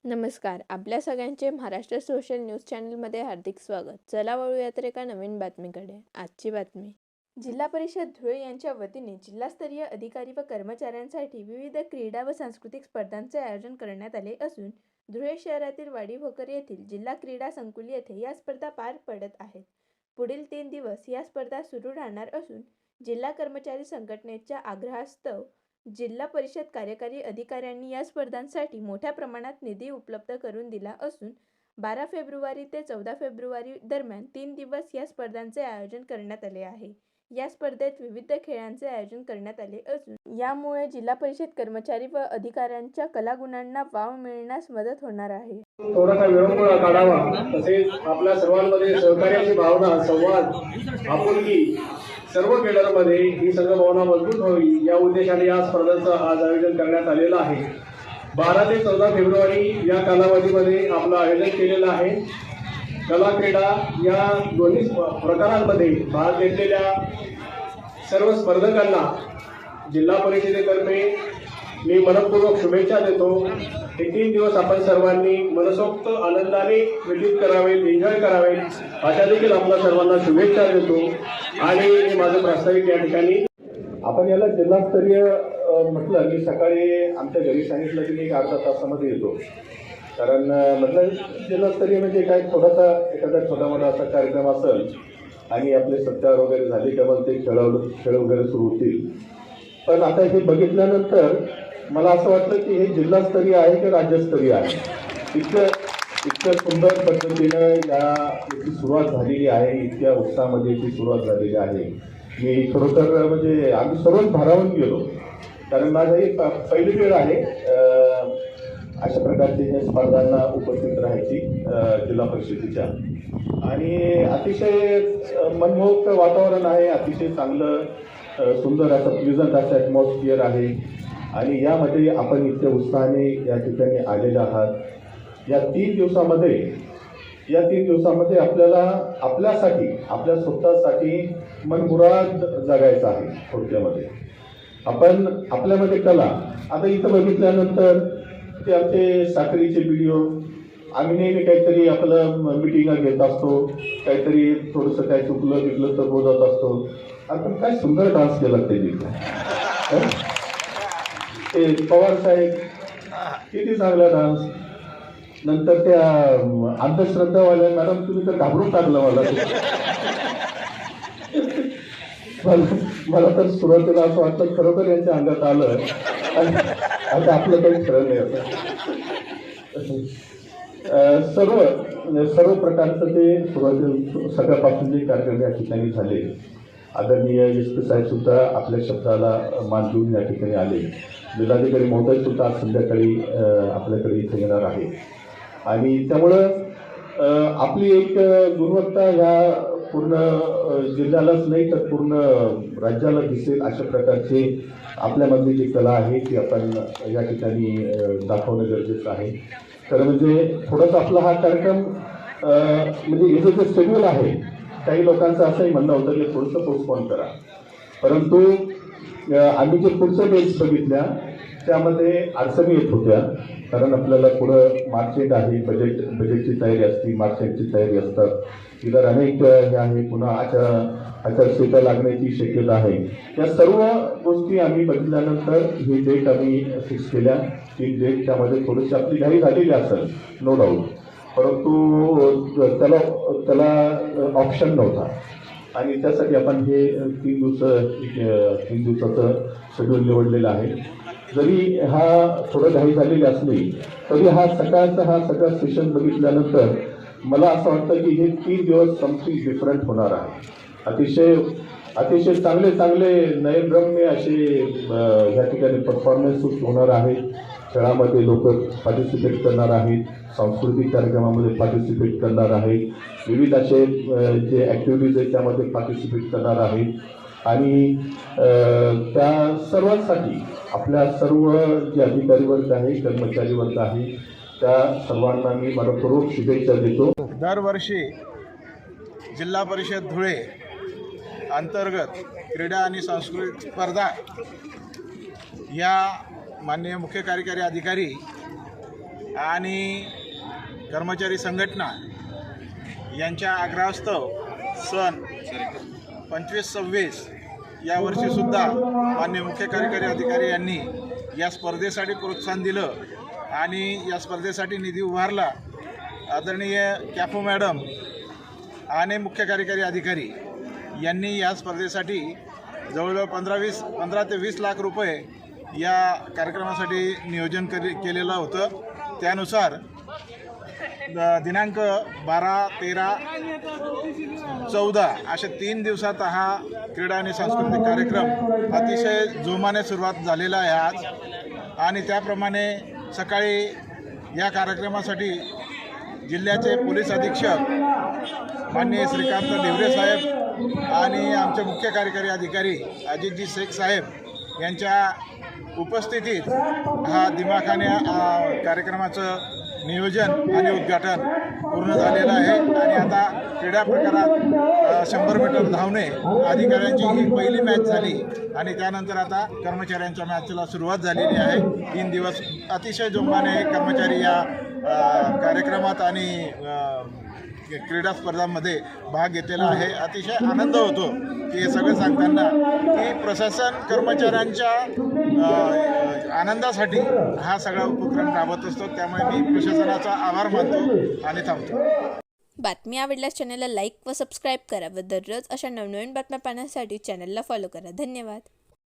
नमस्कार. आपल्या सगळ्यांचे महाराष्ट्र सोशल न्यूज चॅनलमध्ये हार्दिक स्वागत. चला वळूया तर एका नवीन बातमीकडे. आजची बातमी. जिल्हा परिषद धुळे यांच्या वतीने जिल्हास्तरीय अधिकारी व कर्मचाऱ्यांसाठी विविध क्रीडा व सांस्कृतिक स्पर्धांचे आयोजन करण्यात आले असून धुळे शहरातील वाडी भोकर येथील जिल्हा क्रीडा संकुल येथे या स्पर्धा पार पडत आहेत. पुढील 3 दिवस या स्पर्धा सुरू राहणार असून जिल्हा कर्मचारी संघटनेच्या आग्रहास्तव जिल्हा परिषद कार्यकारी अधिकाऱ्यांनी या स्पर्धांसाठी मोठ्या प्रमाणात निधी उपलब्ध करून दिला असून 12 फेब्रुवारी ते 14 फेब्रुवारी दरम्यान 3 दिवस या स्पर्धांचे आयोजन करण्यात आले आहे. या स्पर्धेत विविध खेळांचे आयोजन करण्यात आले असून यामुळे जिल्हा परिषद कर्मचारी व अधिकाऱ्यांच्या कलागुणांना वाव मिळण्यास मदत होणार आहे. थोडासा विरंगुळा काढावा, तसेच आपल्या सर्वांमध्ये सहकार्याची भावना, संवाद, आपुलकी सर्व खेळांमध्ये ही संघभावना मजबूत व्हावी या उद्देशाने या स्पर्धांचं आज आयोजन करण्यात आलेलं आहे. 12 ते 14 फेब्रुवारी या कालावधीमध्ये आपलं आयोजन केलेलं आहे. कला क्रीडा या दोन्ही प्रकारांमध्ये भाग घेतलेल्या सर्व स्पर्धकांना जिल्हा परिषदेतर्फे मी मनपूर्वक शुभेच्छा देतो. हे 3 दिवस आपण सर्वांनी मनसोक्त आनंदाने व्यतीत करावेत, एन्जॉय करावेत अशा देखील आपल्या सर्वांना शुभेच्छा देतो. आणि माझं प्रास्ताविक या ठिकाणी आपण याला जिल्हास्तरीय म्हटलं की सकाळी आमच्या घरी सांगितलं की मी एक अर्धा तासामध्ये येतो, कारण म्हटलं जिल्हास्तरीय म्हणजे काय थोडासा एखादा छोटा मोठा असा कार्यक्रम असेल आणि आपले सत्कार वगैरे झाले की मग ते खेळ वगैरे सुरू होतील. पण आता हे बघितल्यानंतर मला असं वाटतं की हे जिल्हास्तरीय आहे की राज्यस्तरीय आहे. इतकं सुंदर पद्धतीनं याची सुरुवात झालेली आहे, इतक्या उत्साहामध्ये याची सुरुवात झालेली आहे. मी खरोखर म्हणजे आम्ही सर्वच भारावून गेलो, कारण माझी ही पहिली वेळ आहे अशा प्रकारची स्पर्धांना उपस्थित राहायची जिल्हा परिषदेच्या. आणि अतिशय मनमोहक वातावरण आहे, अतिशय चांगलं सुंदर असं प्लिझंट असं ॲटमॉस्फिअर आहे. आणि यामध्ये आपण इतक्या उत्साहाने या ठिकाणी आलेले आहात. या 3 दिवसामध्ये आपल्याला आपल्यासाठी, आपल्या स्वतःसाठी मनमुराद जगायचं आहे. थोडक्यामध्ये आपण आपल्यामध्ये कला, आता इथं बघितल्यानंतर ते आमचे साखरीचे व्हिडिओ आम्ही नेहमी काहीतरी आपलं मिटिंगा घेत असतो, काहीतरी थोडंसं काय चुकलं तर बोलत असतो. आपण काय सुंदर डान्स केला ते पवार साहेब, किती चांगला डान्स. नंतर त्या अंधश्रद्धावाल्या मॅडम तुम्ही तर घाबरून टाकलं मला तर सुरुवातीला असं वाटलं खरोखर यांच्या अंगात आलं आणि आता आपलं काही खरं नाही होतं. सर्व प्रकारचं ते सुरुवाती सगळ्यापासून जे कार्यक्रम या ठिकाणी झाले. आदरणीय एस.पी. साहेब सुद्धा आपल्या शब्दाला मान देऊन या ठिकाणी आले. जिल्हाधिकारी महोदय सुद्धा आज संध्याकाळी आपल्याकडे इथे येणार आहे. आणि त्यामुळं आपली एक गुणवत्ता ह्या पूर्ण जिल्ह्यालाच नाही तर पूर्ण राज्याला दिसेल अशा प्रकारचे आपल्यामधली जी कला आहे ती आपण या ठिकाणी दाखवणं गरजेचं आहे. तर म्हणजे थोडासा आपला हा कार्यक्रम म्हणजे याचं जे शेड्यूल आहे, काही लोकांचं असंही म्हणणं होतं की थोडंसं पोस्टपोन करा, परंतु आम्ही जे पुढचं डेट्स बघितल्या त्यामध्ये अडचणी येत होत्या. कारण आपल्याला पुढं मार्चेंट आहे, बजेटची तयारी असते, मार्चेंटची तयारी असतात, इतर अनेक हे आहे, पुन्हा आचारसंहिता लागण्याची शक्यता आहे. या सर्व गोष्टी आम्ही बघितल्यानंतर ही डेट आम्ही फिक्स केल्या. 3 डेट त्यामध्ये थोडीशी आपली घाई झालेली असेल नो डाऊट, परंतु त्याला ऑप्शन नव्हता आणि त्यासाठी आपण हे 3 दिवसाचं शेड्यूल निवडलेलं आहे. जरी हा थोडं घाई झालेली असली तरी हा सगळा सेशन बघितल्यानंतर मला असं वाटतं की हे 3 दिवस समथिंग डिफरंट होणार आहे. अतिशय चांगले नयनरम्य असे ह्या ठिकाणी परफॉर्मन्सेस होणार आहेत. खेळामध्ये लोक पार्टिसिपेट करणार आहेत, सांस्कृतिक कार्यक्रमामध्ये पार्टिसिपेट करणार आहेत, विविध असे जे ॲक्टिव्हिटीज आहेत त्यामध्ये पार्टिसिपेट करणार आहेत. आणि त्या सर्वांसाठी आपल्या सर्व जे अधिकारी वर्ग आहे, कर्मचारी वर्ग आहे, त्या सर्वांना मी मनपूर्वक शुभेच्छा देतो. दरवर्षी जिल्हा परिषद धुळे अंतर्गत क्रीडा आणि सांस्कृतिक स्पर्धा या माननीय मुख्य कार्यकारी अधिकारी आणि कर्मचारी संघटना यांच्या आग्रहास्तव सन 25-26 या वर्षीसुद्धा माननीय मुख्य कार्यकारी अधिकारी यांनी या स्पर्धेसाठी प्रोत्साहन दिलं आणि या स्पर्धेसाठी निधी उभारला. आदरणीय कॅफो मॅडम आणि मुख्य कार्यकारी अधिकारी यांनी या स्पर्धेसाठी जवळजवळ 15 ते 20 लाख रुपये या कार्यक्रमासाठी नियोजन केलेलं होतं. त्यानुसार दिनांक 12, 13, 14 अशा 3 दिवसात हा क्रीडा आणि सांस्कृतिक कार्यक्रम अतिशय जोमाने सुरुवात झालेला आहे आज. आणि त्याप्रमाणे सकाळी या कार्यक्रमासाठी जिल्ह्याचे पोलीस अधीक्षक माननीय श्रीकांत ढेवरे साहेब आणि आमचे मुख्य कार्यकारी अधिकारी अजितजी शेख साहेब यांच्या उपस्थितीत हा दिमाखाने कार्यक्रमाचं नियोजन आणि उद्घाटन पूर्ण झालेलं आहे. आणि आता क्रीडा प्रकारात 100 मीटर धावणे अधिकाऱ्यांची ही पहिली मॅच झाली आणि त्यानंतर आता कर्मचाऱ्यांच्या मॅचला सुरुवात झालेली आहे. 3 दिवस अतिशय जोमाने कर्मचारी या कार्यक्रमात आणि क्रीडा स्पर्धांमध्ये भाग घेतलेला आहे. अतिशय आनंद होतो की हे सगळं सांगताना की प्रशासन कर्मचाऱ्यांच्या आनंदासाठी हा सगळा उपक्रम राबवत असतो. त्यामुळे मी प्रशासनाचा आभार मानतो आणि थांबतो. बातमी आवडल्यास चॅनलला लाईक व सबस्क्राईब करा व दररोज अशा नवनवीन बातम्या पाहण्यासाठी चॅनलला फॉलो करा. धन्यवाद.